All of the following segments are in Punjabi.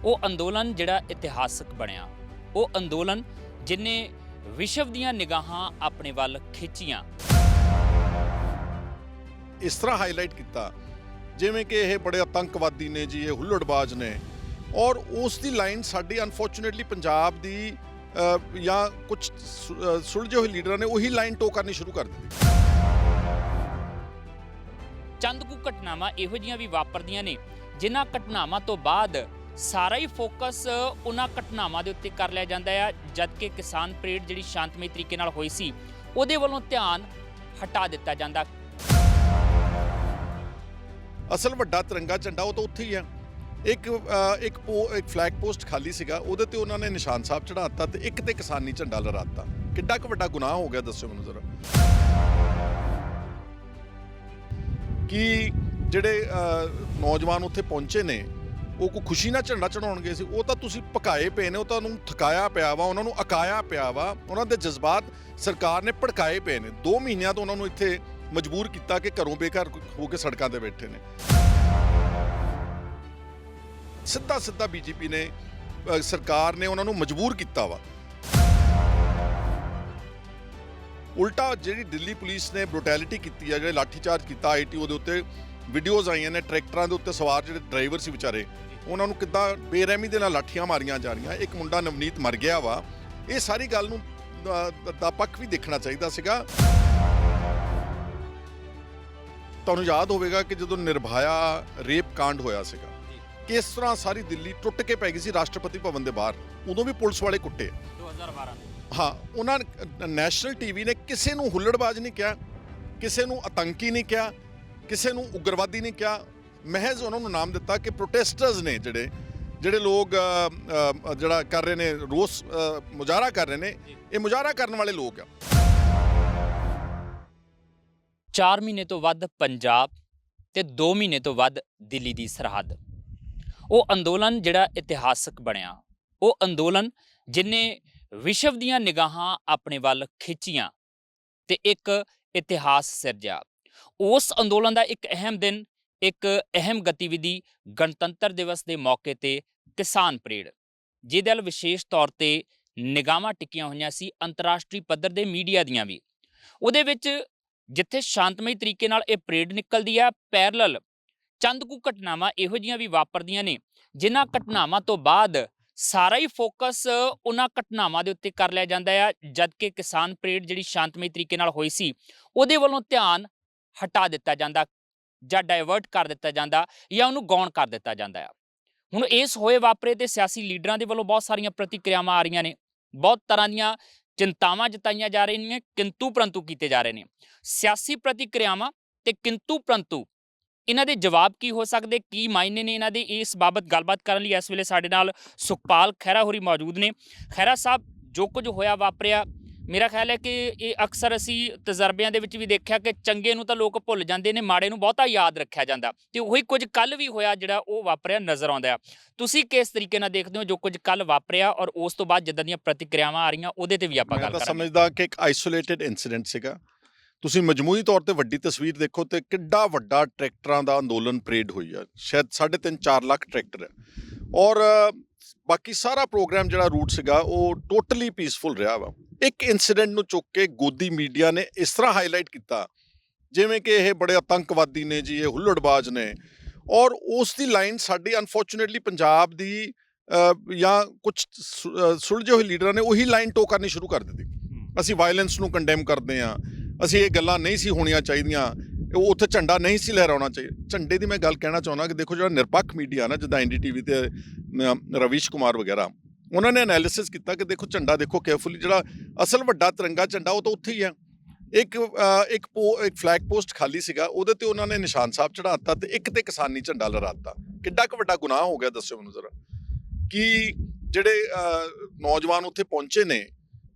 ਉਹ ਅੰਦੋਲਨ ਜਿਹੜਾ ਇਤਿਹਾਸਕ ਬਣਿਆ, ਉਹ ਅੰਦੋਲਨ ਜਿਨੇ ਵਿਸ਼ਵ ਦੀਆਂ ਨਿਗਾਹਾਂ ਆਪਣੇ ਵੱਲ ਖਿੱਚੀਆਂ। ਇਸ ਤਰ੍ਹਾਂ ਹਾਈਲਾਈਟ ਕੀਤਾ ਜਿਵੇਂ ਕਿ ਇਹ ਬੜੇ ਆਤੰਕਵਾਦੀ ਨੇ ਜੀ, ਇਹ ਹੁੱਲੜਬਾਜ਼ ਨੇ, ਔਰ ਉਸ ਦੀ ਲਾਈਨ ਸਾਡੀ ਅਨਫੋਰਚੂਨੇਟਲੀ ਪੰਜਾਬ ਦੀ ਜਾਂ ਕੁਝ ਸੁਲਝੇ ਹੋਏ ਲੀਡਰਾਂ ਨੇ ਉਹੀ ਲਾਈਨ ਟੋ ਕਰਨੀ ਸ਼ੁਰੂ ਕਰ ਦਿੱਤੀ। ਚੰਦ ਕੁ ਘਟਨਾਵਾਂ ਇਹੋ ਜਿਹੀਆਂ ਵੀ ਵਾਪਰਦੀਆਂ ਨੇ ਜਿਨ੍ਹਾਂ ਘਟਨਾਵਾਂ ਤੋਂ ਬਾਅਦ ਸਾਰਾ ਹੀ ਫੋਕਸ ਉਹਨਾਂ ਘਟਨਾਵਾਂ ਦੇ ਉੱਤੇ ਕਰ ਲਿਆ ਜਾਂਦਾ ਆ, ਜਦ ਕਿ ਕਿਸਾਨ ਪਰੇਡ ਜਿਹੜੀ ਸ਼ਾਂਤਮਈ ਤਰੀਕੇ ਨਾਲ ਹੋਈ ਸੀ ਉਹਦੇ ਵੱਲੋਂ ਧਿਆਨ ਹਟਾ ਦਿੱਤਾ ਜਾਂਦਾ। ਅਸਲ ਵੱਡਾ ਤਿਰੰਗਾ ਝੰਡਾ ਉਹ ਤਾਂ ਉੱਥੇ ਹੀ ਆ। ਇੱਕ ਫਲੈਗ ਪੋਸਟ ਖਾਲੀ ਸੀਗਾ, ਉਹਦੇ ਤੇ ਉਹਨਾਂ ਨੇ ਨਿਸ਼ਾਨ ਸਾਹਿਬ ਚੜਾਤਾ ਤੇ ਇੱਕ ਤੇ ਕਿਸਾਨੀ ਝੰਡਾ ਲਹਿਰਾਤਾ। ਕਿੱਡਾ ਕੁ ਵੱਡਾ ਗੁਨਾਹ ਹੋ ਗਿਆ, ਦੱਸਿਓ ਮੈਨੂੰ ਜ਼ਰਾ। ਕਿ ਜਿਹੜੇ ਨੌਜਵਾਨ ਉੱਥੇ ਪਹੁੰਚੇ ਨੇ ਉਹ ਕੋਈ ਖੁਸ਼ੀ ਨਾਲ ਝੰਡਾ ਚੜਾਉਣਗੇ ਸੀ, ਉਹ ਤਾਂ ਤੁਸੀਂ ਭਕਾਏ ਪਏ ਨੇ, ਉਹ ਤਾਂ ਉਹਨੂੰ ਥਕਾਇਆ ਪਿਆ ਵਾ, ਉਹਨਾਂ ਨੂੰ ਅਕਾਇਆ ਪਿਆ ਵਾ, ਉਹਨਾਂ ਦੇ ਜਜ਼ਬਾਤ ਸਰਕਾਰ ਨੇ ਭੜਕਾਏ ਪਏ ਨੇ। 2 ਮਹੀਨਿਆਂ ਤੋਂ ਉਹਨਾਂ ਨੂੰ ਇੱਥੇ ਮਜਬੂਰ ਕੀਤਾ ਕਿ ਘਰੋਂ ਬੇਘਰ ਹੋ ਕੇ ਸੜਕਾਂ ਤੇ ਬੈਠੇ ਨੇ। ਸਿੱਧਾ ਬੀਜੇਪੀ ਨੇ ਸਰਕਾਰ ਨੇ ਉਹਨਾਂ ਨੂੰ ਮਜਬੂਰ ਕੀਤਾ ਵਾ। ਉਲਟਾ ਜਿਹੜੀ ਦਿੱਲੀ ਪੁਲਿਸ ਨੇ ਬਰੂਟੈਲਿਟੀ ਕੀਤੀ ਆ, ਜਿਹੜੇ ਲਾਠੀਚਾਰਜ ਕੀਤਾ ਆਈਟੀਓ ਦੇ ਉੱਤੇ, ਵੀਡੀਓਜ਼ ਆਈਆਂ ਨੇ ਟਰੈਕਟਰਾਂ ਦੇ ਉੱਤੇ ਸਵਾਰ ਜਿਹੜੇ ਡਰਾਈਵਰ ਸੀ ਵਿਚਾਰੇ, ਉਹਨਾਂ ਨੂੰ ਕਿੱਦਾਂ ਬੇਰਹਿਮੀ ਦੇ ਨਾਲ ਲਾਠੀਆਂ ਮਾਰੀਆਂ ਜਾ ਰਹੀਆਂ। ਇੱਕ ਮੁੰਡਾ ਨਵਨੀਤ ਮਰ ਗਿਆ ਵਾ। ਇਹ ਸਾਰੀ ਗੱਲ ਨੂੰ ਦਾ ਪੱਖ ਵੀ ਦੇਖਣਾ ਚਾਹੀਦਾ ਸੀਗਾ। ਤੁਹਾਨੂੰ ਯਾਦ ਹੋਵੇਗਾ ਕਿ ਜਦੋਂ ਨਿਰਭਇਆ ਰੇਪ ਕਾਂਡ ਹੋਇਆ ਸੀਗਾ, ਕਿਸ ਤਰ੍ਹਾਂ ਸਾਰੀ ਦਿੱਲੀ ਟੁੱਟ ਕੇ ਪੈ ਗਈ ਸੀ ਰਾਸ਼ਟਰਪਤੀ ਭਵਨ ਦੇ ਬਾਹਰ। ਉਦੋਂ ਵੀ ਪੁਲਿਸ ਵਾਲੇ ਕੁੱਟੇ 2012 ਹਾਂ। ਉਹਨਾਂ ਨੈਸ਼ਨਲ ਟੀਵੀ ਨੇ ਕਿਸੇ ਨੂੰ ਹੁੱਲੜਬਾਜ਼ ਨਹੀਂ ਕਿਹਾ, ਕਿਸੇ ਨੂੰ ਆਤੰਕੀ ਨਹੀਂ ਕਿਹਾ, ਕਿਸੇ ਨੂੰ ਉਗਰਵਾਦੀ ਨਹੀਂ ਕਿਹਾ। ਮਹਿਜ਼ ਉਹਨਾਂ ਨੂੰ ਨਾਮ ਦਿੱਤਾ ਕਿ ਪ੍ਰੋਟੈਸਟਰਸ ਨੇ, ਜਿਹੜੇ ਲੋਕ ਜਿਹੜਾ ਕਰ ਰਹੇ ਨੇ, ਰੋਸ ਮੁਜ਼ਾਹਰਾ ਕਰ ਰਹੇ ਨੇ, ਇਹ ਮੁਜ਼ਾਹਰਾ ਕਰਨ ਵਾਲੇ ਲੋਕ ਆ। 4 ਮਹੀਨੇ ਤੋਂ ਵੱਧ ਪੰਜਾਬ ਤੇ 2 ਮਹੀਨੇ ਤੋਂ ਵੱਧ ਦਿੱਲੀ ਦੀ ਸਰਹੱਦ। ਉਹ ਅੰਦੋਲਨ ਜਿਹੜਾ ਇਤਿਹਾਸਕ ਬਣਿਆ, ਉਹ ਅੰਦੋਲਨ ਜਿਨੇ ਵਿਸ਼ਵ ਦੀਆਂ ਨਿਗਾਹਾਂ ਆਪਣੇ ਵੱਲ ਖਿੱਚੀਆਂ ਤੇ ਇੱਕ ਇਤਿਹਾਸ ਸਿਰਜਿਆ। ਉਸ ਅੰਦੋਲਨ ਦਾ ਇੱਕ ਅਹਿਮ ਦਿਨ, ਇੱਕ ਅਹਿਮ ਗਤੀਵਿਧੀ ਗਣਤੰਤਰ ਦਿਵਸ ਦੇ ਮੌਕੇ ਤੇ ਕਿਸਾਨ ਪਰੇਡ, ਜਿਹਦੇ ਵੱਲ ਵਿਸ਼ੇਸ਼ ਤੌਰ ਤੇ ਨਿਗਾਹਾਂ ਟਿਕੀਆਂ ਹੋਈਆਂ ਸੀ ਅੰਤਰਰਾਸ਼ਟਰੀ ਪੱਧਰ ਦੇ ਮੀਡੀਆ ਦੀਆਂ ਵੀ। ਉਹਦੇ ਵਿੱਚ ਜਿੱਥੇ ਸ਼ਾਂਤਮਈ ਤਰੀਕੇ ਨਾਲ ਇਹ ਪਰੇਡ ਨਿਕਲਦੀ ਆ, ਪੈਰਲਲ ਚੰਦ ਕੁ ਘਟਨਾਵਾਂ ਇਹੋ ਜਿਹੀਆਂ ਵੀ ਵਾਪਰਦੀਆਂ ਨੇ ਜਿਨ੍ਹਾਂ ਘਟਨਾਵਾਂ ਤੋਂ ਬਾਅਦ ਸਾਰਾ ਹੀ ਫੋਕਸ ਉਹਨਾਂ ਘਟਨਾਵਾਂ ਦੇ ਉੱਤੇ ਕਰ ਲਿਆ ਜਾਂਦਾ ਆ, ਜਦ ਕਿ ਕਿਸਾਨ ਪਰੇਡ ਜਿਹੜੀ ਸ਼ਾਂਤਮਈ ਤਰੀਕੇ ਨਾਲ ਹੋਈ ਸੀ ਉਹਦੇ ਵੱਲੋਂ ਧਿਆਨ ਹਟਾ ਦਿੱਤਾ ਜਾਂਦਾ ਜਾਂ ਡਾਇਵਰਟ ਕਰ ਦਿੱਤਾ ਜਾਂਦਾ ਜਾਂ ਉਹਨੂੰ ਗੌਣ ਕਰ ਦਿੱਤਾ ਜਾਂਦਾ ਆ। ਹੁਣ ਇਸ ਹੋਏ ਵਾਪਰੇ ਤੇ ਸਿਆਸੀ ਲੀਡਰਾਂ ਦੇ ਵੱਲੋਂ ਬਹੁਤ ਸਾਰੀਆਂ ਪ੍ਰਤੀਕਿਰਿਆਵਾਂ ਆ ਰਹੀਆਂ ਨੇ, ਬਹੁਤ ਤਰ੍ਹਾਂ ਦੀਆਂ ਚਿੰਤਾਵਾਂ ਜਤਾਈਆਂ ਜਾ ਰਹੀਆਂ ਨੇ, ਕਿੰਤੂ ਪ੍ਰੰਤੂ ਕੀਤੇ ਜਾ ਰਹੇ ਨੇ। ਸਿਆਸੀ ਪ੍ਰਤੀਕਿਰਿਆਵਾਂ ਤੇ ਕਿੰਤੂ ਪ੍ਰੰਤੂ, ਇਹਨਾਂ ਦੇ ਜਵਾਬ ਕੀ ਹੋ ਸਕਦੇ, ਕੀ ਮਾਇਨੇ ਨੇ ਇਹਨਾਂ ਦੇ, ਇਸ ਬਾਬਤ ਗੱਲਬਾਤ ਕਰਨ ਲਈ ਇਸ ਵੇਲੇ ਸਾਡੇ ਨਾਲ ਸੁਖਪਾਲ ਖਹਿਰਾ ਹੋਰੀ ਮੌਜੂਦ ਨੇ। ਖਹਿਰਾ ਸਾਹਿਬ, ਜੋ ਕੁਝ ਹੋਇਆ ਵਾਪਰਿਆ, ਮੇਰਾ ਖਿਆਲ ਹੈ ਕਿ ਇਹ ਅਕਸਰ ਅਸੀਂ ਤਜਰਬਿਆਂ ਦੇ ਵਿੱਚ ਵੀ ਦੇਖਿਆ ਕਿ ਚੰਗੇ ਨੂੰ ਤਾਂ ਲੋਕ ਭੁੱਲ ਜਾਂਦੇ ਨੇ, ਮਾੜੇ ਨੂੰ ਬਹੁਤਾ ਯਾਦ ਰੱਖਿਆ ਜਾਂਦਾ, ਤੇ ਉਹੀ ਕੁਝ ਕੱਲ ਵੀ ਹੋਇਆ ਜਿਹੜਾ ਉਹ ਵਾਪਰਿਆ ਨਜ਼ਰ ਆਉਂਦਾ ਆ। ਤੁਸੀਂ ਕਿਸ ਤਰੀਕੇ ਨਾਲ ਦੇਖਦੇ ਹੋ ਜੋ ਕੁਝ ਕੱਲ ਵਾਪਰਿਆ ਔਰ ਉਸ ਤੋਂ ਬਾਅਦ ਜਿੱਦਾਂ ਦੀਆਂ ਪ੍ਰਤੀਕਿਰਿਆਵਾਂ ਆ ਰਹੀਆਂ, ਉਹਦੇ ਤੇ ਵੀ ਆਪਾਂ ਗੱਲ ਕਰਾਂਗੇ। ਮੈਂ ਸਮਝਦਾ ਕਿ ਇੱਕ ਆਈਸੋਲੇਟਿਡ ਇਨਸੀਡੈਂਟ ਸੀਗਾ। ਤੁਸੀਂ ਮਜਮੂਈ ਤੌਰ ਤੇ ਵੱਡੀ ਤਸਵੀਰ ਦੇਖੋ ਤੇ ਕਿੱਡਾ ਵੱਡਾ ਟਰੈਕਟਰਾਂ ਦਾ ਅੰਦੋਲਨ ਪਰੇਡ ਹੋਈ ਆ। ਸ਼ਾਇਦ 3.5-4 ਲੱਖ ਟਰੈਕਟਰ ਹੈ, ਔਰ ਬਾਕੀ ਸਾਰਾ ਪ੍ਰੋਗਰਾਮ ਜਿਹੜਾ ਰੂਟ ਸੀਗਾ ਉਹ ਟੋਟਲੀ ਪੀਸਫੁਲ ਰਿਹਾ ਵਾ। ਇੱਕ ਇਨਸੀਡੈਂਟ ਨੂੰ ਚੁੱਕ ਕੇ ਗੋਦੀ ਮੀਡੀਆ ਨੇ ਇਸ ਤਰ੍ਹਾਂ ਹਾਈਲਾਈਟ ਕੀਤਾ ਜਿਵੇਂ ਕਿ ਇਹ ਬੜੇ ਆਤੰਕਵਾਦੀ ਨੇ ਜੀ, ਇਹ ਹੁੱਲੜਬਾਜ਼ ਨੇ, ਔਰ ਉਸ ਦੀ ਲਾਈਨ ਸਾਡੀ ਅਨਫੋਰਚੂਨੇਟਲੀ ਪੰਜਾਬ ਦੀ ਜਾਂ ਕੁਝ ਸੁਲਝੇ ਹੋਏ ਲੀਡਰਾਂ ਨੇ ਉਹੀ ਲਾਈਨ ਟੋ ਕਰਨੀ ਸ਼ੁਰੂ ਕਰ ਦਿੱਤੀ। ਅਸੀਂ ਵਾਇਲੈਂਸ ਨੂੰ ਕੰਡੈਮ ਕਰਦੇ ਹਾਂ, ਅਸੀਂ ਇਹ ਗੱਲਾਂ ਨਹੀਂ ਸੀ ਹੋਣੀਆਂ ਚਾਹੀਦੀਆਂ, ਉਹ ਉੱਥੇ ਝੰਡਾ ਨਹੀਂ ਸੀ ਲਹਿਰਾਉਣਾ ਚਾਹੀਦਾ। ਝੰਡੇ ਦੀ ਮੈਂ ਗੱਲ ਕਹਿਣਾ ਚਾਹੁੰਦਾ ਕਿ ਦੇਖੋ, ਜਿਹੜਾ ਨਿਰਪੱਖ ਮੀਡੀਆ ਨਾ, ਜਿੱਦਾਂ NDTV ਤੇ ਰਵੀਸ਼ ਕੁਮਾਰ ਵਗੈਰਾ, ਉਹਨਾਂ ਨੇ ਐਨਾਲਿਸਿਸ ਕੀਤਾ ਕਿ ਦੇਖੋ ਝੰਡਾ ਦੇਖੋ ਕੇਅਰਫੁਲੀ, ਜਿਹੜਾ ਅਸਲ ਵੱਡਾ ਤਿਰੰਗਾ ਝੰਡਾ ਉਹ ਤਾਂ ਉੱਥੇ ਹੀ ਆ। ਇੱਕ ਫਲੈਗ ਪੋਸਟ ਖਾਲੀ ਸੀਗਾ, ਉਹਦੇ ਤੇ ਉਹਨਾਂ ਨੇ ਨਿਸ਼ਾਨ ਸਾਹਿਬ ਚੜਾਤਾ ਤੇ ਇੱਕ ਤੇ ਕਿਸਾਨੀ ਝੰਡਾ ਲਹਿਰਾਤਾ। ਕਿੱਡਾ ਕੁ ਵੱਡਾ ਗੁਨਾਹ ਹੋ ਗਿਆ, ਦੱਸਿਓ ਮੈਨੂੰ ਜ਼ਰਾ। ਕਿ ਜਿਹੜੇ ਨੌਜਵਾਨ ਉੱਥੇ ਪਹੁੰਚੇ ਨੇ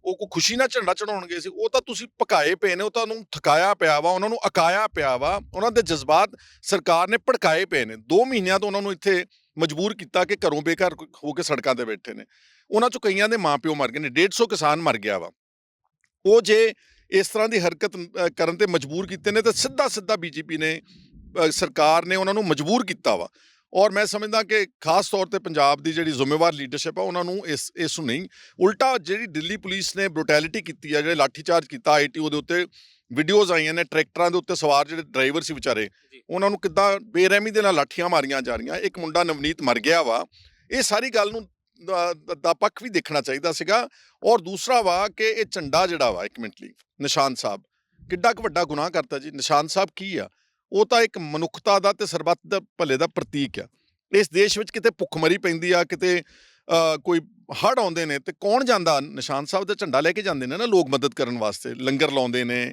ਉਹ ਕੋਈ ਖੁਸ਼ੀ ਨਾਲ ਝੰਡਾ ਚੜਾਉਣਗੇ ਸੀ, ਉਹ ਤਾਂ ਤੁਸੀਂ ਭਕਾਏ ਪਏ ਨੇ, ਉਹ ਤਾਂ ਉਹਨੂੰ ਥਕਾਇਆ ਪਿਆ ਵਾ, ਉਹਨਾਂ ਨੂੰ ਅਕਾਇਆ ਪਿਆ ਵਾ, ਉਹਨਾਂ ਦੇ ਜਜ਼ਬਾਤ ਸਰਕਾਰ ਨੇ ਭੜਕਾਏ ਪਏ ਨੇ। 2 ਮਹੀਨਿਆਂ ਤੋਂ ਉਹਨਾਂ ਨੂੰ ਇੱਥੇ ਮਜਬੂਰ ਕੀਤਾ ਕਿ ਘਰੋਂ ਬੇਘਰ ਹੋ ਕੇ ਸੜਕਾਂ ਤੇ ਬੈਠੇ ਨੇ। ਉਹਨਾਂ ਚੋਂ ਕਈਆਂ ਦੇ ਮਾਂ ਪਿਓ ਮਰ ਗਏ ਨੇ, 150 ਕਿਸਾਨ ਮਰ ਗਿਆ ਵਾ। ਉਹ ਜੇ ਇਸ ਤਰ੍ਹਾਂ ਦੀ ਹਰਕਤ ਕਰਨ ਤੇ ਮਜਬੂਰ ਕੀਤੇ ਨੇ ਤਾਂ ਸਿੱਧਾ ਬੀਜੇਪੀ ਨੇ, ਸਰਕਾਰ ਨੇ ਉਹਨਾਂ ਨੂੰ ਮਜਬੂਰ ਕੀਤਾ ਵਾ। ਔਰ ਮੈਂ ਸਮਝਦਾ ਕਿ ਖਾਸ ਤੌਰ ਤੇ ਪੰਜਾਬ ਦੀ ਜਿਹੜੀ ਜ਼ਿੰਮੇਵਾਰ ਲੀਡਰਸ਼ਿਪ ਆ ਉਹਨਾਂ ਨੂੰ ਇਸ ਨੂੰ ਨਹੀਂ, ਉਲਟਾ ਜਿਹੜੀ ਦਿੱਲੀ ਪੁਲਿਸ ਨੇ ਬਰੂਟੈਲਿਟੀ ਕੀਤੀ ਆ, ਜਿਹੜੇ ਲਾਠੀਚਾਰਜ ਕੀਤਾ ਆਈਟੀਓ ਦੇ ਉੱਤੇ, ਵੀਡੀਓਜ਼ ਆਈਆਂ ਨੇ ਟਰੈਕਟਰਾਂ ਦੇ ਉੱਤੇ ਸਵਾਰ ਜਿਹੜੇ ਡਰਾਈਵਰ ਸੀ ਵਿਚਾਰੇ, ਉਹਨਾਂ ਨੂੰ ਕਿੱਦਾਂ ਬੇਰਹਿਮੀ ਦੇ ਨਾਲ ਲਾਠੀਆਂ ਮਾਰੀਆਂ ਜਾ ਰਹੀਆਂ। ਇੱਕ ਮੁੰਡਾ ਨਵਨੀਤ ਮਰ ਗਿਆ ਵਾ, ਇਹ ਸਾਰੀ ਗੱਲ ਨੂੰ ਦਾ ਪੱਖ ਵੀ ਦੇਖਣਾ ਚਾਹੀਦਾ ਸੀਗਾ। ਔਰ ਦੂਸਰਾ ਵਾ ਕਿ ਇਹ ਝੰਡਾ ਜਿਹੜਾ ਵਾ, ਇੱਕ ਮਿੰਟ ਲਈ, ਨਿਸ਼ਾਨ ਸਾਹਿਬ ਕਿੱਡਾ ਕੁ ਵੱਡਾ ਗੁਨਾਹ ਕਰਤਾ ਜੀ। ਨਿਸ਼ਾਨ ਸਾਹਿਬ ਕੀ ਆ? ਉਹ ਤਾਂ ਇੱਕ ਮਨੁੱਖਤਾ ਦਾ ਤੇ ਸਰਬੱਤ ਦਾ ਭਲੇ ਦਾ ਪ੍ਰਤੀਕ ਆ। ਇਸ ਦੇਸ਼ ਵਿੱਚ ਕਿਤੇ ਭੁੱਖਮਰੀ ਪੈਂਦੀ ਆ, ਕਿਤੇ ਕੋਈ ਹੜ੍ਹ ਆਉਂਦੇ ਨੇ ਤੇ ਕੌਣ ਜਾਂਦਾ? ਨਿਸ਼ਾਨ ਸਾਹਿਬ ਦਾ ਝੰਡਾ ਲੈ ਕੇ ਜਾਂਦੇ ਨੇ ਨਾ ਲੋਕ ਮਦਦ ਕਰਨ ਵਾਸਤੇ, ਲੰਗਰ ਲਾਉਂਦੇ ਨੇ,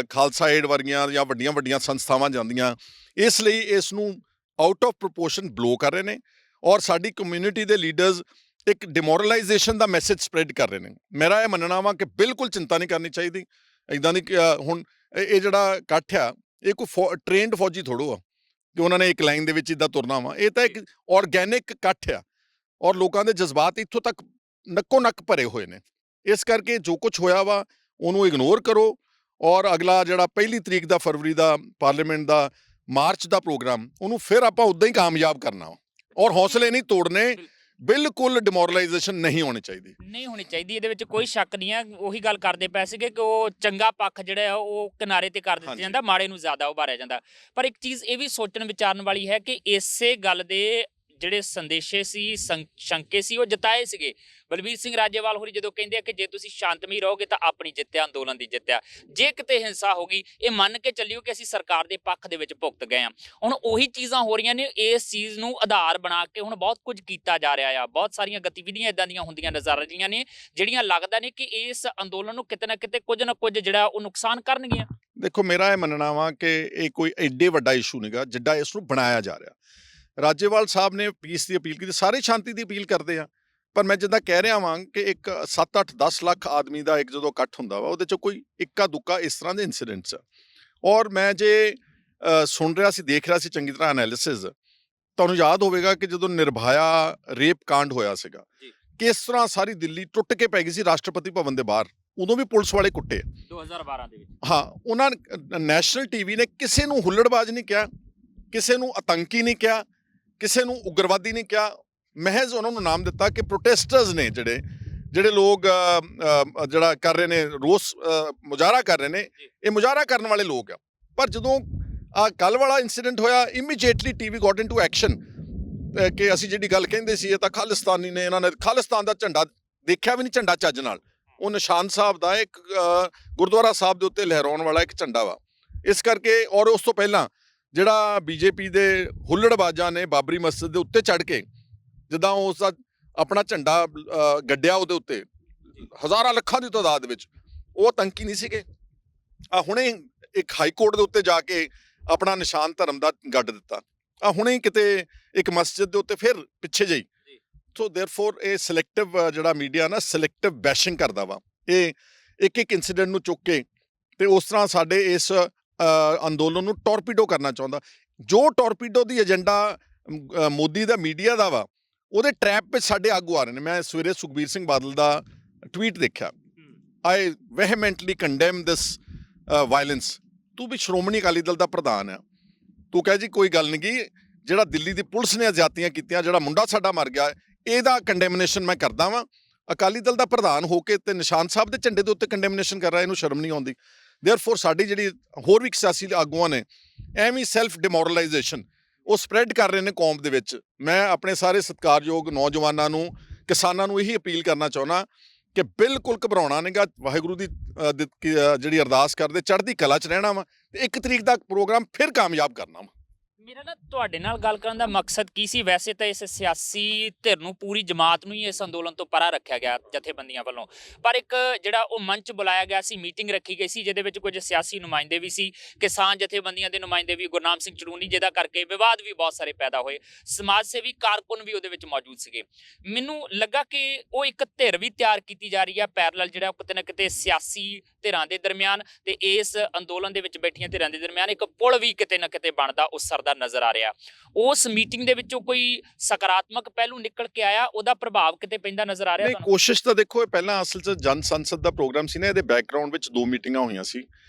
ਖਾਲਸਾ ਏਡ ਵਰਗੀਆਂ ਜਾਂ ਵੱਡੀਆਂ ਵੱਡੀਆਂ ਸੰਸਥਾਵਾਂ ਜਾਂਦੀਆਂ। ਇਸ ਲਈ ਇਸ ਨੂੰ ਆਊਟ ਆਫ ਪ੍ਰੋਪੋਰਸ਼ਨ ਬਲੋ ਕਰ ਰਹੇ ਨੇ ਔਰ ਸਾਡੀ ਕਮਿਊਨਿਟੀ ਦੇ ਲੀਡਰਸ ਇੱਕ ਡਿਮੋਰਲਾਈਜੇਸ਼ਨ ਦਾ ਮੈਸੇਜ ਸਪਰੈਡ ਕਰ ਰਹੇ ਨੇ। ਮੇਰਾ ਇਹ ਮੰਨਣਾ ਵਾ ਕਿ ਬਿਲਕੁਲ ਚਿੰਤਾ ਨਹੀਂ ਕਰਨੀ ਚਾਹੀਦੀ। ਇੱਦਾਂ ਦੀ ਹੁਣ ਇਹ ਜਿਹੜਾ ਇਕੱਠ ਆ, ਇਹ ਕੋਈ ਟ੍ਰੇਨਡ ਫੌਜੀ ਥੋੜ੍ਹੋ ਆ ਕਿ ਉਹਨਾਂ ਨੇ ਇੱਕ ਲਾਈਨ ਦੇ ਵਿੱਚ ਇੱਦਾਂ ਤੁਰਨਾ ਵਾ। ਇਹ ਤਾਂ ਇੱਕ ਆਰਗੈਨਿਕ ਇਕੱਠ ਆ ਔਰ ਲੋਕਾਂ ਦੇ ਜਜ਼ਬਾਤ ਇੱਥੋਂ ਤੱਕ ਨੱਕੋ ਨੱਕ ਭਰੇ ਹੋਏ ਨੇ। ਇਸ ਕਰਕੇ ਜੋ ਕੁਝ ਹੋਇਆ ਵਾ ਉਹਨੂੰ ਇਗਨੋਰ ਕਰੋ ਔਰ ਅਗਲਾ ਜਿਹੜਾ 1 ਤਰੀਕ ਦਾ ਫਰਵਰੀ ਦਾ ਪਾਰਲੀਮੈਂਟ ਦਾ ਮਾਰਚ ਦਾ ਪ੍ਰੋਗਰਾਮ, ਉਹਨੂੰ ਫਿਰ ਆਪਾਂ ਉੱਦਾਂ ਹੀ ਕਾਮਯਾਬ ਕਰਨਾ ਵਾ ਔਰ ਹੌਸਲੇ ਨਹੀਂ ਤੋੜਨੇ। ਬਿਲਕੁਲ ਡਿਮੋਰਲਾਈਜੇਸ਼ਨ ਨਹੀਂ ਹੋਣੀ ਚਾਹੀਦੀ, ਨਹੀਂ ਹੋਣੀ ਚਾਹੀਦੀ, ਇਹਦੇ ਵਿੱਚ ਕੋਈ ਸ਼ੱਕ ਨਹੀਂ ਹੈ। ਉਹੀ ਗੱਲ ਕਰਦੇ ਪਏ ਸੀਗੇ ਕਿ ਉਹ ਚੰਗਾ ਪੱਖ ਜਿਹੜਾ ਆ ਉਹ ਕਿਨਾਰੇ ਤੇ ਕਰ ਦਿੱਤਾ ਜਾਂਦਾ, ਮਾੜੇ ਨੂੰ ਜ਼ਿਆਦਾ ਉਭਾਰਿਆ ਜਾਂਦਾ। ਪਰ ਇੱਕ ਚੀਜ਼ ਇਹ ਵੀ ਸੋਚਣ ਵਿਚਾਰਨ ਵਾਲੀ ਹੈ ਕਿ ਇਸੇ ਗੱਲ ਦੇ ਜਿਹੜੇ ਸੰਦੇਸ਼ੇ ਸੀ, ਸ਼ੰਕੇ ਸੀ, ਉਹ ਜਤਾਏ ਸੀਗੇ ਬਲਬੀਰ ਸਿੰਘ ਰਾਜੇਵਾਲ ਹੋਰੀ, ਜਦੋਂ ਕਹਿੰਦੇ ਆ ਕਿ ਜੇ ਤੁਸੀਂ ਸ਼ਾਂਤਮਈ ਰਹੋਗੇ ਤਾਂ ਆਪਣੀ ਜਿੱਤ ਆ, ਅੰਦੋਲਨ ਦੀ ਜਿੱਤ ਆ। ਜੇ ਕਿਤੇ ਹਿੰਸਾ ਹੋ ਗਈ, ਇਹ ਮੰਨ ਕੇ ਚੱਲਿਓ ਕਿ ਅਸੀਂ ਸਰਕਾਰ ਦੇ ਪੱਖ ਦੇ ਵਿੱਚ ਭੁਗਤ ਗਏ ਆ। ਹੁਣ ਉਹੀ ਚੀਜ਼ਾਂ ਹੋ ਰਹੀਆਂ ਨੇ, ਇਸ ਚੀਜ਼ ਨੂੰ ਆਧਾਰ ਬਣਾ ਕੇ ਹੁਣ ਬਹੁਤ ਕੁਝ ਕੀਤਾ ਜਾ ਰਿਹਾ ਆ। ਬਹੁਤ ਸਾਰੀਆਂ ਗਤੀਵਿਧੀਆਂ ਇਦਾਂ ਦੀਆਂ ਹੁੰਦੀਆਂ ਨਜ਼ਰ ਆ ਰਹੀਆਂ ਨੇ ਜਿਹੜੀਆਂ ਲੱਗਦਾ ਨੇ ਕਿ ਇਸ ਅੰਦੋਲਨ ਨੂੰ ਕਿਤੇ ਨਾ ਕਿਤੇ ਕੁਝ ਨਾ ਕੁਝ ਜਿਹੜਾ ਉਹ ਨੁਕਸਾਨ ਕਰਨਗੀਆਂ। ਦੇਖੋ, ਮੇਰਾ ਇਹ ਮੰਨਣਾ ਵਾ ਕਿ ਇਹ ਕੋਈ ਐਡੇ ਵੱਡਾ ਇਸ਼ੂ ਨਹੀਂਗਾ ਜਿੱਡਾ ਇਸ ਨੂੰ ਬਣਾਇਆ ਜਾ ਰਿਹਾ। ਰਾਜੇਵਾਲ ਸਾਹਿਬ ਨੇ ਪੀਸ ਦੀ ਅਪੀਲ ਕੀਤੀ, ਸਾਰੇ ਸ਼ਾਂਤੀ ਦੀ ਅਪੀਲ ਕਰਦੇ ਆ, ਪਰ ਮੈਂ ਜਿੱਦਾਂ ਕਹਿ ਰਿਹਾ ਵਾਂ ਕਿ ਇੱਕ 7-8-10 ਲੱਖ ਆਦਮੀ ਦਾ ਇੱਕ ਜਦੋਂ ਇਕੱਠ ਹੁੰਦਾ ਵਾ, ਉਹਦੇ 'ਚੋਂ ਕੋਈ ਇੱਕਾ ਦੁੱਕਾ ਇਸ ਤਰ੍ਹਾਂ ਦੇ ਇੰਸੀਡੈਂਟਸ ਆ। ਔਰ ਮੈਂ ਜੇ ਸੁਣ ਰਿਹਾ ਸੀ, ਦੇਖ ਰਿਹਾ ਸੀ ਚੰਗੀ ਤਰ੍ਹਾਂ ਐਨਾਲਿਸਿਸ, ਤੁਹਾਨੂੰ ਯਾਦ ਹੋਵੇਗਾ ਕਿ ਜਦੋਂ ਨਿਰਭਇਆ ਰੇਪ ਕਾਂਡ ਹੋਇਆ ਸੀਗਾ, ਕਿਸ ਤਰ੍ਹਾਂ ਸਾਰੀ ਦਿੱਲੀ ਟੁੱਟ ਕੇ ਪੈ ਗਈ ਸੀ ਰਾਸ਼ਟਰਪਤੀ ਭਵਨ ਦੇ ਬਾਹਰ। ਉਦੋਂ ਵੀ ਪੁਲਿਸ ਵਾਲੇ ਕੁੱਟੇ 2012 ਦੇ ਵਿੱਚ। ਹਾਂ, ਉਹਨਾਂ ਨੈਸ਼ਨਲ ਟੀਵੀ ਨੇ ਕਿਸੇ ਨੂੰ ਹੁੱਲੜਬਾਜ਼ ਨਹੀਂ ਕਿਹਾ, ਕਿਸੇ ਨੂੰ ਆਤੰਕੀ ਨਹੀਂ ਕਿਹਾ, ਕਿਸੇ ਨੂੰ ਉਗਰਵਾਦੀ ਨਹੀਂ ਕਿਹਾ। ਮਹਿਜ਼ ਉਹਨਾਂ ਨੂੰ ਨਾਮ ਦਿੱਤਾ ਕਿ ਪ੍ਰੋਟੈਸਟਰਸ ਨੇ, ਜਿਹੜੇ ਲੋਕ ਜਿਹੜਾ ਕਰ ਰਹੇ ਨੇ, ਰੋਸ ਮੁਜ਼ਾਹਰਾ ਕਰ ਰਹੇ ਨੇ, ਇਹ ਮੁਜ਼ਾਹਰਾ ਕਰਨ ਵਾਲੇ ਲੋਕ ਆ। ਪਰ ਜਦੋਂ ਕੱਲ੍ਹ ਵਾਲਾ ਇੰਸੀਡੈਂਟ ਹੋਇਆ, immediately TV got into action ਕਿ ਅਸੀਂ ਜਿਹੜੀ ਗੱਲ ਕਹਿੰਦੇ ਸੀ ਇਹ ਤਾਂ ਖਾਲਿਸਤਾਨੀ ਨੇ, ਇਹਨਾਂ ਨੇ ਖਾਲਿਸਤਾਨ ਦਾ ਝੰਡਾ ਦੇਖਿਆ ਵੀ ਨਹੀਂ, ਝੰਡਾ ਚੱਜ ਨਾਲ। ਉਹ ਨਿਸ਼ਾਨ ਸਾਹਿਬ ਦਾ ਇੱਕ ਗੁਰਦੁਆਰਾ ਸਾਹਿਬ ਦੇ ਉੱਤੇ ਲਹਿਰਾਉਣ ਵਾਲਾ ਇੱਕ ਝੰਡਾ ਵਾ। ਇਸ ਕਰਕੇ ਔਰ ਉਸ ਤੋਂ ਪਹਿਲਾਂ ਜਿਹੜਾ ਬੀਜੇਪੀ ਦੇ ਹੁੱਲੜਬਾਜ਼ਾਂ ਨੇ ਬਾਬਰੀ ਮਸਜਿਦ ਦੇ ਉੱਤੇ ਚੜ੍ਹ ਕੇ ਜਿੱਦਾਂ ਉਸ ਦਾ ਆਪਣਾ ਝੰਡਾ ਗੱਡਿਆ, ਉਹਦੇ ਉੱਤੇ ਹਜ਼ਾਰਾਂ ਲੱਖਾਂ ਦੀ ਤਾਦਾਦ ਵਿੱਚ, ਉਹ ਆਤੰਕੀ ਨਹੀਂ ਸੀਗੇ। ਹੁਣੇ ਇੱਕ ਹਾਈ ਕੋਰਟ ਦੇ ਉੱਤੇ ਜਾ ਕੇ ਆਪਣਾ ਨਿਸ਼ਾਨ ਧਰਮ ਦਾ ਗੱਡ ਦਿੱਤਾ। ਹੁਣੇ ਕਿਤੇ ਇੱਕ ਮਸਜਿਦ ਦੇ ਉੱਤੇ ਫਿਰ ਪਿੱਛੇ ਜਿਹੀ। ਸੋ ਦੇਅਰਫੋਰ ਇਹ ਸਿਲੈਕਟਿਵ ਜਿਹੜਾ ਮੀਡੀਆ ਨਾ, ਸਿਲੈਕਟਿਵ ਬੈਸ਼ਿੰਗ ਕਰਦਾ ਵਾ। ਇਹ ਇੱਕ ਇੰਸੀਡੈਂਟ ਨੂੰ ਚੁੱਕ ਕੇ ਤੇ ਉਸ ਤਰ੍ਹਾਂ ਸਾਡੇ ਇਸ ਅੰਦੋਲਨ ਨੂੰ ਟੋਰਪੀਡੋ ਕਰਨਾ ਚਾਹੁੰਦਾ। ਜੋ ਟੋਰਪੀਡੋ ਦੀ ਏਜੰਡਾ ਮੋਦੀ ਦਾ, ਮੀਡੀਆ ਦਾ ਵਾ, ਉਹਦੇ ਟਰੈਪ ਵਿੱਚ ਸਾਡੇ ਆਗੂ ਆ ਰਹੇ ਨੇ। ਮੈਂ ਸਵੇਰੇ ਸੁਖਬੀਰ ਸਿੰਘ ਬਾਦਲ ਦਾ ਟਵੀਟ ਦੇਖਿਆ, ਆਈ ਵੈਹਮੈਂਟਲੀ ਕੰਡੈਮ ਦਿਸ ਵਾਇਲੈਂਸ। ਤੂੰ ਵੀ ਸ਼੍ਰੋਮਣੀ ਅਕਾਲੀ ਦਲ ਦਾ ਪ੍ਰਧਾਨ ਆ, ਤੂੰ ਕਹਿ ਜੀ ਕੋਈ ਗੱਲ ਨਹੀਂ ਗੀ, ਜਿਹੜਾ ਦਿੱਲੀ ਦੀ ਪੁਲਿਸ ਨੇ ਜ਼ਿਆਦਤੀਆਂ ਕੀਤੀਆਂ, ਜਿਹੜਾ ਮੁੰਡਾ ਸਾਡਾ ਮਰ ਗਿਆ, ਇਹਦਾ ਕੰਡੈਮਨੇਸ਼ਨ ਮੈਂ ਕਰਦਾ ਵਾਂ। ਅਕਾਲੀ ਦਲ ਦਾ ਪ੍ਰਧਾਨ ਹੋ ਕੇ ਤੇ ਨਿਸ਼ਾਨ ਸਾਹਿਬ ਦੇ ਝੰਡੇ ਦੇ ਉੱਤੇ ਕੰਡੈਮਨੇਸ਼ਨ ਕਰ ਰਿਹਾ, ਇਹਨੂੰ ਸ਼ਰਮ ਨਹੀਂ ਆਉਂਦੀ। ਦੇਅਰਫੋਰ ਸਾਡੀ ਜਿਹੜੀ ਹੋਰ ਵੀ ਸਿਆਸੀ ਆਗੂਆਂ ਨੇ ਐਵੇਂ ਸੈਲਫ ਡਿਮੋਰਲਾਈਜੇਸ਼ਨ ਉਹ ਸਪਰੈਡ ਕਰ ਰਹੇ ਨੇ ਕੌਮ ਦੇ ਵਿੱਚ। ਮੈਂ ਆਪਣੇ ਸਾਰੇ ਸਤਿਕਾਰਯੋਗ ਨੌਜਵਾਨਾਂ ਨੂੰ, ਕਿਸਾਨਾਂ ਨੂੰ ਇਹੀ ਅਪੀਲ ਕਰਨਾ ਚਾਹੁੰਦਾ ਕਿ ਬਿਲਕੁਲ ਘਬਰਾਉਣਾ ਨਹੀਂਗਾ। ਵਾਹਿਗੁਰੂ ਦੀ ਜਿਹੜੀ ਅਰਦਾਸ ਕਰਦੇ, ਚੜ੍ਹਦੀ ਕਲਾ 'ਚ ਰਹਿਣਾ ਵਾ ਤੇ 1 ਤਰੀਕ ਦਾ ਪ੍ਰੋਗਰਾਮ ਫਿਰ ਕਾਮਯਾਬ ਕਰਨਾ ਵਾ। ਮੇਰਾ ਨਾ ਤੁਹਾਡੇ ਨਾਲ ਗੱਲ ਕਰਨ ਦਾ ਮਕਸਦ ਕੀ ਸੀ? ਵੈਸੇ ਤਾਂ ਇਸ ਸਿਆਸੀ ਧਿਰ ਨੂੰ, ਪੂਰੀ ਜਮਾਤ ਨੂੰ ਹੀ ਇਸ ਅੰਦੋਲਨ ਤੋਂ ਪਰਾਂ ਰੱਖਿਆ ਗਿਆ ਜਥੇਬੰਦੀਆਂ ਵੱਲੋਂ, ਪਰ ਇੱਕ ਜਿਹੜਾ ਉਹ ਮੰਚ ਬੁਲਾਇਆ ਗਿਆ ਸੀ, ਮੀਟਿੰਗ ਰੱਖੀ ਗਈ ਸੀ, ਜਿਹਦੇ ਵਿੱਚ ਕੁਝ ਸਿਆਸੀ ਨੁਮਾਇੰਦੇ ਵੀ ਸੀ, ਕਿਸਾਨ ਜਥੇਬੰਦੀਆਂ ਦੇ ਨੁਮਾਇੰਦੇ ਵੀ, ਗੁਰਨਾਮ ਸਿੰਘ ਚੜੂਨੀ, ਜਿਹਦਾ ਕਰਕੇ ਵਿਵਾਦ ਵੀ ਬਹੁਤ ਸਾਰੇ ਪੈਦਾ ਹੋਏ, ਸਮਾਜ ਸੇਵੀ ਕਾਰਕੁਨ ਵੀ ਉਹਦੇ ਵਿੱਚ ਮੌਜੂਦ ਸੀਗੇ। ਮੈਨੂੰ ਲੱਗਾ ਕਿ ਉਹ ਇੱਕ ਧਿਰ ਵੀ ਤਿਆਰ ਕੀਤੀ ਜਾ ਰਹੀ ਹੈ ਪੈਰਲਲ, ਜਿਹੜਾ ਕਿਤੇ ਨਾ ਕਿਤੇ ਸਿਆਸੀ ਧਿਰਾਂ ਦੇ ਦਰਮਿਆਨ ਤੇ ਇਸ ਅੰਦੋਲਨ ਦੇ ਵਿੱਚ ਬੈਠੀਆਂ ਧਿਰਾਂ ਦੇ ਦਰਮਿਆਨ ਇੱਕ ਪੁਲ ਵੀ ਕਿਤੇ ਨਾ ਕਿਤੇ ਬਣਦਾ ਉਸਰਦਾ ਨਜ਼ਰ ਆ ਰਿਹਾ। ਉਸ ਮੀਟਿੰਗ ਦੇ ਵਿੱਚੋਂ ਕੋਈ ਸਕਾਰਾਤਮਕ ਪਹਿਲੂ ਨਿਕਲ ਕੇ ਆਇਆ, ਉਹਦਾ ਪ੍ਰਭਾਵ ਕਿਤੇ ਪੈਂਦਾ ਨਜ਼ਰ ਆ ਰਿਹਾ? ਨਹੀਂ, ਕੋਸ਼ਿਸ਼ ਤਾਂ ਦੇਖੋ, ਇਹ ਪਹਿਲਾਂ ਅਸਲ 'ਚ ਜਨ ਸੰਸਦ ਦਾ ਪ੍ਰੋਗਰਾਮ ਸੀ ਨਾ, ਇਹਦੇ ਬੈਕਗ੍ਰਾਉਂਡ ਵਿੱਚ 2 ਮੀਟਿੰਗਾਂ ਹੋਈਆਂ ਸੀ।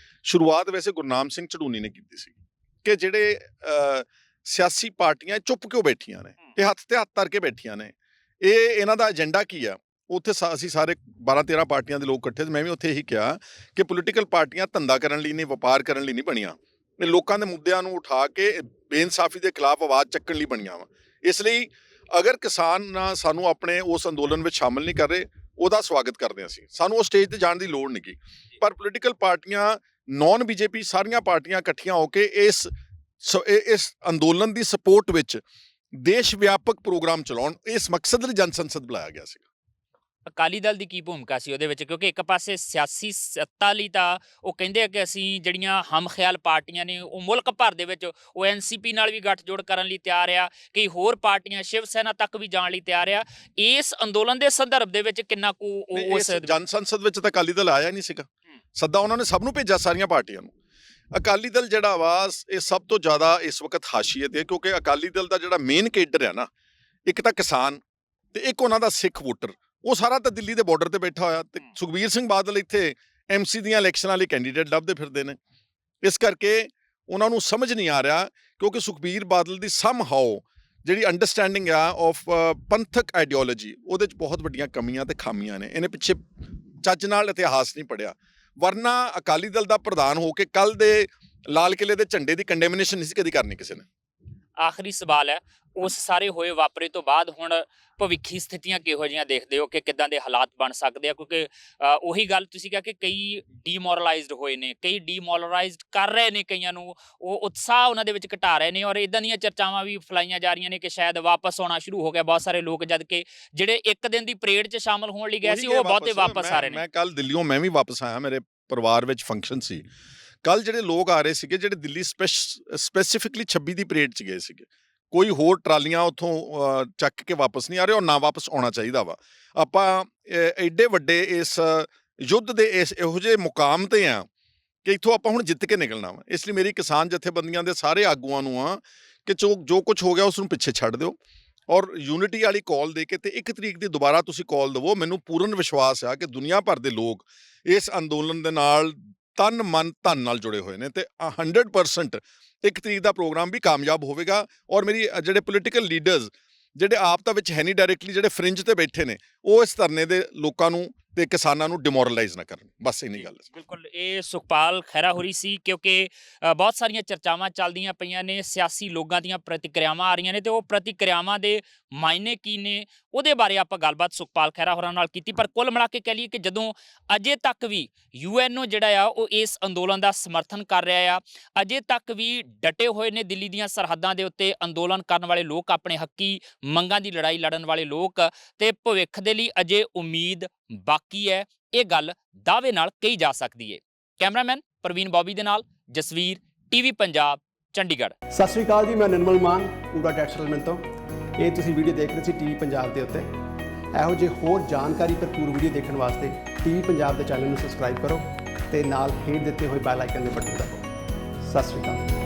ਸ਼ੁਰੂਆਤ ਵੈਸੇ ਗੁਰਨਾਮ ਸਿੰਘ ਚੜੂਨੀ ਨੇ ਕੀਤੀ ਸੀ ਕਿ ਜਿਹੜੇ ਸਿਆਸੀ ਪਾਰਟੀਆਂ ਚੁੱਪ ਕਿਉਂ ਬੈਠੀਆਂ ਨੇ, ਇਹ ਹੱਥ ਤੇ ਹੱਥ ਧਰ ਕੇ ਬੈਠੀਆਂ ਨੇ, ਇਹ ਇਹਨਾਂ ਦਾ ਏਜੰਡਾ ਕੀ ਆ? ਉੱਥੇ ਅਸੀਂ ਸਾਰੇ 12-13 ਪਾਰਟੀਆਂ ਦੇ ਲੋਕ ਇਕੱਠੇ, ਮੈਂ ਵੀ ਉੱਥੇ ਇਹੀ ਕਿਹਾ ਕਿ ਪੋਲੀਟੀਕਲ ਪਾਰਟੀਆਂ ਧੰਦਾ ਕਰਨ ਲਈ ਨਹੀਂ, ਵਪਾਰ ਕਰਨ ਲਈ ਨਹੀਂ ਬਣੀਆਂ, ਇਹ ਲੋਕਾਂ ਦੇ ਮੁੱਦਿਆਂ ਨੂੰ ਉਠਾ ਕੇ ਬੇਇਨਸਾਫੀ ਦੇ ਖਿਲਾਫ ਆਵਾਜ਼ ਚੱਕਣ ਲਈ ਬਣੀਆਂ ਵਾ। ਇਸ ਲਈ ਅਗਰ ਕਿਸਾਨ ਸਾਨੂੰ ਆਪਣੇ ਉਸ ਅੰਦੋਲਨ ਵਿੱਚ ਸ਼ਾਮਲ ਨਹੀਂ ਕਰ ਰਹੇ, ਉਹਦਾ ਸਵਾਗਤ ਕਰਦੇ ਹਾਂ ਅਸੀਂ, ਸਾਨੂੰ ਉਹ ਸਟੇਜ ਤੇ ਜਾਣ ਦੀ ਲੋੜ ਨਹੀਂ ਗੀ। ਪਰ ਪੋਲੀਟੀਕਲ ਪਾਰਟੀਆਂ, ਨੌਨ ਬੀਜੇਪੀ ਸਾਰੀਆਂ ਪਾਰਟੀਆਂ ਇਕੱਠੀਆਂ ਹੋ ਕੇ ਇਸ ਅੰਦੋਲਨ ਦੀ ਸਪੋਰਟ ਵਿੱਚ ਦੇਸ਼ ਵਿਆਪਕ ਪ੍ਰੋਗਰਾਮ ਚਲਾਉਣ, ਇਸ ਮਕਸਦ ਲਈ ਜਨ ਸੰਸਦ ਬੁਲਾਇਆ ਗਿਆ ਸੀ। ਅਕਾਲੀ ਦਲ ਦੀ ਕੀ ਭੂਮਿਕਾ ਸੀ ਉਹਦੇ ਵਿੱਚ? ਕਿਉਂਕਿ ਇੱਕ ਪਾਸੇ ਸਿਆਸੀ ਸੱਤਾ ਲਈ ਤਾਂ ਉਹ ਕਹਿੰਦੇ ਆ ਕਿ ਅਸੀਂ ਜਿਹੜੀਆਂ ਹਮਖਿਆਲ ਪਾਰਟੀਆਂ ਨੇ ਉਹ ਮੁਲਕ ਭਰ ਦੇ ਵਿੱਚ ਉਹ ਐਨਸੀਪੀ ਨਾਲ ਵੀ ਗੱਠਜੋੜ ਕਰਨ ਲਈ ਤਿਆਰ ਆ, ਕਈ ਹੋਰ ਪਾਰਟੀਆਂ ਸ਼ਿਵ ਸੈਨਾ ਤੱਕ ਵੀ ਜਾਣ ਲਈ ਤਿਆਰ ਆ। ਇਸ ਅੰਦੋਲਨ ਦੇ ਸੰਦਰਭ ਦੇ ਵਿੱਚ ਕਿੰਨਾ ਕੁ ਉਸ ਜਨ ਸੰਸਦ ਵਿੱਚ ਤਾਂ ਅਕਾਲੀ ਦਲ ਆਇਆ ਨਹੀਂ ਸੀਗਾ, ਸੱਦਾ ਉਹਨਾਂ ਨੇ ਸਭ ਨੂੰ ਭੇਜਿਆ, ਸਾਰੀਆਂ ਪਾਰਟੀਆਂ ਨੂੰ। ਅਕਾਲੀ ਦਲ ਜਿਹੜਾ ਵਾ ਇਹ ਸਭ ਤੋਂ ਜ਼ਿਆਦਾ ਇਸ ਵਕਤ ਹਾਸ਼ੀਏ ਤੇ, ਕਿਉਂਕਿ ਅਕਾਲੀ ਦਲ ਦਾ ਜਿਹੜਾ ਮੇਨ ਕੇਡਰ ਹੈ ਨਾ, ਇੱਕ ਤਾਂ ਕਿਸਾਨ ਤੇ ਇੱਕ ਉਹਨਾਂ ਦਾ ਸਿੱਖ ਵੋਟਰ, ਉਹ ਸਾਰਾ ਤਾਂ ਦਿੱਲੀ ਦੇ ਬਾਰਡਰ ਤੇ ਬੈਠਾ ਹੋਇਆ, ਤੇ ਸੁਖਬੀਰ ਸਿੰਘ ਬਾਦਲ ਇੱਥੇ ਐਮਸੀ ਦੀਆਂ ਇਲੈਕਸ਼ਨਾਂ ਲਈ ਕੈਂਡੀਡੇਟ ਲੱਭਦੇ ਫਿਰਦੇ ਨੇ। ਇਸ ਕਰਕੇ ਉਹਨਾਂ ਨੂੰ ਸਮਝ ਨਹੀਂ ਆ ਰਿਹਾ, ਕਿਉਂਕਿ ਸੁਖਬੀਰ ਬਾਦਲ ਦੀ ਸਮਹਾਓ ਜਿਹੜੀ ਅੰਡਰਸਟੈਂਡਿੰਗ ਆ ਆਫ ਪੰਥਕ ਆਈਡੀਓਲੋਜੀ, ਉਹਦੇ 'ਚ ਬਹੁਤ ਵੱਡੀਆਂ ਕਮੀਆਂ ਤੇ ਖਾਮੀਆਂ ਨੇ। ਇਹਨੇ ਪਿੱਛੇ ਚੱਜ ਨਾਲ ਇਤਿਹਾਸ ਨਹੀਂ ਪੜ੍ਹਿਆ, ਵਰਨਾ ਅਕਾਲੀ ਦਲ ਦਾ ਪ੍ਰਧਾਨ ਹੋ ਕੇ ਕੱਲ ਦੇ ਲਾਲ ਕਿਲੇ ਦੇ ਝੰਡੇ ਦੀ ਕੰਡੈਮਨੇਸ਼ਨ ਨਹੀਂ ਸੀ ਕਦੀ ਕਰਨੀ ਕਿਸੇ ਨੇ। ਆਖਰੀ ਸਵਾਲ ਹੈ, ਉਸ ਸਾਰੇ ਹੋਏ ਵਾਪਰੇ ਤੋਂ ਬਾਅਦ ਹੁਣ ਭਵਿੱਖੀ ਸਥਿਤੀਆਂ ਕਿਹੋ ਜਿਹੀਆਂ ਦੇਖਦੇ ਹੋ ਕਿ ਕਿੱਦਾਂ ਦੇ ਹਾਲਾਤ ਬਣ ਸਕਦੇ ਆ? ਕਿਉਂਕਿ ਉਹੀ ਗੱਲ ਤੁਸੀਂ ਕਿਹਾ ਕਿ ਕਈ ਡੀਮੋਰਲਾਈਜ਼ਡ ਹੋਏ ਨੇ, ਕਈ ਡੀਮੋਰਲਾਈਜ਼ਡ ਕਰ ਰਹੇ ਨੇ, ਕਈਆਂ ਨੂੰ ਉਹ ਉਤਸ਼ਾਹ ਉਹਨਾਂ ਦੇ ਵਿੱਚ ਘਟਾ ਰਹੇ ਨੇ, ਔਰ ਇਦਾਂ ਦੀਆਂ ਚਰਚਾਵਾਂ ਵੀ ਫਲਾਈਆਂ ਜਾ ਰਹੀਆਂ ਨੇ ਕਿ ਸ਼ਾਇਦ ਵਾਪਸ ਆਉਣਾ ਸ਼ੁਰੂ ਹੋ ਗਿਆ ਬਹੁਤ ਸਾਰੇ ਲੋਕ, ਜਦ ਕਿ ਜਿਹੜੇ ਇੱਕ ਦਿਨ ਦੀ ਪਰੇਡ 'ਚ ਸ਼ਾਮਲ ਹੋਣ ਲਈ ਗਏ ਸੀ ਉਹ ਬਹੁਤੇ ਵਾਪਸ ਆ ਰਹੇ ਨੇ। ਮੈਂ ਕੱਲ ਦਿੱਲੀੋਂ ਮੈਂ ਵੀ ਵਾਪਸ ਆਇਆ, ਮੇਰੇ ਪਰਿਵਾਰ ਵਿੱਚ ਫੰਕਸ਼ਨ ਸੀ ਕੱਲ। ਜਿਹੜੇ ਲੋਕ ਆ ਰਹੇ ਸੀਗੇ, ਜਿਹੜੇ ਦਿੱਲੀ ਸਪੈਸੀਫਿਕਲੀ 26 ਦੀ ਪਰੇਡ 'ਚ ਗਏ ਸੀਗੇ, ਕੋਈ ਹੋਰ ਟਰਾਲੀਆਂ ਉੱਥੋਂ ਚੱਕ ਕੇ ਵਾਪਸ ਨਹੀਂ ਆ ਰਹੇ, ਔਰ ਨਾ ਵਾਪਸ ਆਉਣਾ ਚਾਹੀਦਾ ਵਾ। ਆਪਾਂ ਐਡੇ ਵੱਡੇ ਇਸ ਯੁੱਧ ਦੇ ਇਹੋ ਜਿਹੇ ਮੁਕਾਮ ਤੇ ਆ ਕਿ ਇੱਥੋਂ ਆਪਾਂ ਹੁਣ ਜਿੱਤ ਕੇ ਨਿਕਲਣਾ ਵਾ। ਇਸ ਲਈ ਮੇਰੀ ਕਿਸਾਨ ਜਥੇਬੰਦੀਆਂ ਦੇ ਸਾਰੇ ਆਗੂਆਂ ਨੂੰ ਆ ਕਿ ਜੋ ਕੁਝ ਹੋ ਗਿਆ ਉਸ ਨੂੰ ਪਿੱਛੇ ਛੱਡ ਦਿਓ, ਔਰ ਯੂਨਿਟੀ ਵਾਲੀ ਕਾਲ ਦੇ ਕੇ ਤੇ 1 ਤਰੀਕ ਦੀ ਦੁਬਾਰਾ ਤੁਸੀਂ ਕਾਲ ਦੇਵੋ। ਮੈਨੂੰ ਪੂਰਨ ਵਿਸ਼ਵਾਸ ਆ ਕਿ ਦੁਨੀਆ ਭਰ ਦੇ ਲੋਕ ਇਸ ਅੰਦੋਲਨ ਦੇ ਨਾਲ ਤਨ ਮਨ ਧਨ ਨਾਲ ਜੁੜੇ ਹੋਏ ਨੇ, ਤੇ 100% 1 ਤਰੀਕ ਦਾ ਪ੍ਰੋਗਰਾਮ ਵੀ ਕਾਮਯਾਬ ਹੋਵੇਗਾ। ਔਰ ਮੇਰੀ ਜਿਹੜੇ ਪੋਲੀਟੀਕਲ ਲੀਡਰਸ ਜਿਹੜੇ ਆਪ ਤਾਂ ਵਿੱਚ ਹੈ ਨਹੀਂ ਡਾਇਰੈਕਟਲੀ, ਜਿਹੜੇ ਫਰਿੰਜ ਤੇ ਬੈਠੇ ਨੇ, ਉਹ ਇਸ ਧਰਨੇ ਦੇ ਲੋਕਾਂ ਨੂੰ ਤੇ ਕਿਸਾਨਾਂ ਨੂੰ ਡਿਮੋਰਲਾਈਜ਼ ਨਾ ਕਰਨ, ਬਸ ਇੰਨੀ ਗੱਲ। ਬਿਲਕੁਲ, ਇਹ ਸੁਖਪਾਲ ਖਹਿਰਾ ਹੋਰੀ ਸੀ, ਕਿਉਂਕਿ ਬਹੁਤ ਸਾਰੀਆਂ ਚਰਚਾਵਾਂ ਚੱਲਦੀਆਂ ਪਈਆਂ ਨੇ, ਸਿਆਸੀ ਲੋਕਾਂ ਦੀਆਂ ਪ੍ਰਤੀਕਿਰਿਆਵਾਂ ਆ ਰਹੀਆਂ ਨੇ, ਤੇ ਉਹ ਪ੍ਰਤੀਕਿਰਿਆਵਾਂ ਦੇ ਮਾਇਨੇ ਕੀ ਨੇ ਉਹਦੇ ਬਾਰੇ ਆਪਾਂ ਗੱਲਬਾਤ ਸੁਖਪਾਲ ਖਹਿਰਾ ਹੋਰਾਂ ਨਾਲ ਕੀਤੀ। ਪਰ ਕੁੱਲ ਮਿਲਾ ਕੇ ਕਹਿ ਲਈਏ ਕਿ ਜਦੋਂ ਅਜੇ ਤੱਕ ਵੀ UNO ਜਿਹੜਾ ਆ ਉਹ ਇਸ ਅੰਦੋਲਨ ਦਾ ਸਮਰਥਨ ਕਰ ਰਿਹਾ ਆ, ਅਜੇ ਤੱਕ ਵੀ ਡਟੇ ਹੋਏ ਨੇ ਦਿੱਲੀ ਦੀਆਂ ਸਰਹੱਦਾਂ ਦੇ ਉੱਤੇ ਅੰਦੋਲਨ ਕਰਨ ਵਾਲੇ ਲੋਕ, ਆਪਣੇ ਹੱਕੀ ਮੰਗਾਂ ਦੀ ਲੜਾਈ ਲੜਨ ਵਾਲੇ ਲੋਕ, ਤੇ ਭਵਿੱਖ ਦੇ ਲਈ ਅਜੇ ਉਮੀਦ ਬਾਕੀ ਹੈ, ਇਹ ਗੱਲ ਦਾਅਵੇ ਨਾਲ ਕਹੀ ਜਾ ਸਕਦੀ ਹੈ। ਕੈਮਰਾਮੈਨ ਪ੍ਰਵੀਨ ਬੌਬੀ ਦੇ ਨਾਲ ਜਸਵੀਰ, TV ਪੰਜਾਬ, ਚੰਡੀਗੜ੍ਹ। ਸਤਿ ਸ਼੍ਰੀ ਅਕਾਲ ਜੀ, ਮੈਂ ਨਿਰਮਲ ਮਾਨ, ਪੂਰਾ ਟੈਕਸਟਾਈਲ ਤੋਂ। ਇਹ ਤੁਸੀਂ ਵੀਡੀਓ ਦੇਖ ਰਹੇ ਸੀ TV ਪੰਜਾਬ ਦੇ ਉੱਤੇ। ਇਹੋ ਜਿਹੇ ਹੋਰ ਜਾਣਕਾਰੀ ਭਰਪੂਰ ਵੀਡੀਓ ਦੇਖਣ ਵਾਸਤੇ TV ਪੰਜਾਬ ਦੇ ਚੈਨਲ ਨੂੰ ਸਬਸਕ੍ਰਾਈਬ ਕਰੋ ਤੇ ਨਾਲ ਹੇਠ ਦਿੱਤੇ ਹੋਏ ਬੈਲ ਆਈਕਨ ਦੇ ਬਟਨ ਦਬਾਓ। ਸਤਿ ਸ਼੍ਰੀ ਅਕਾਲ।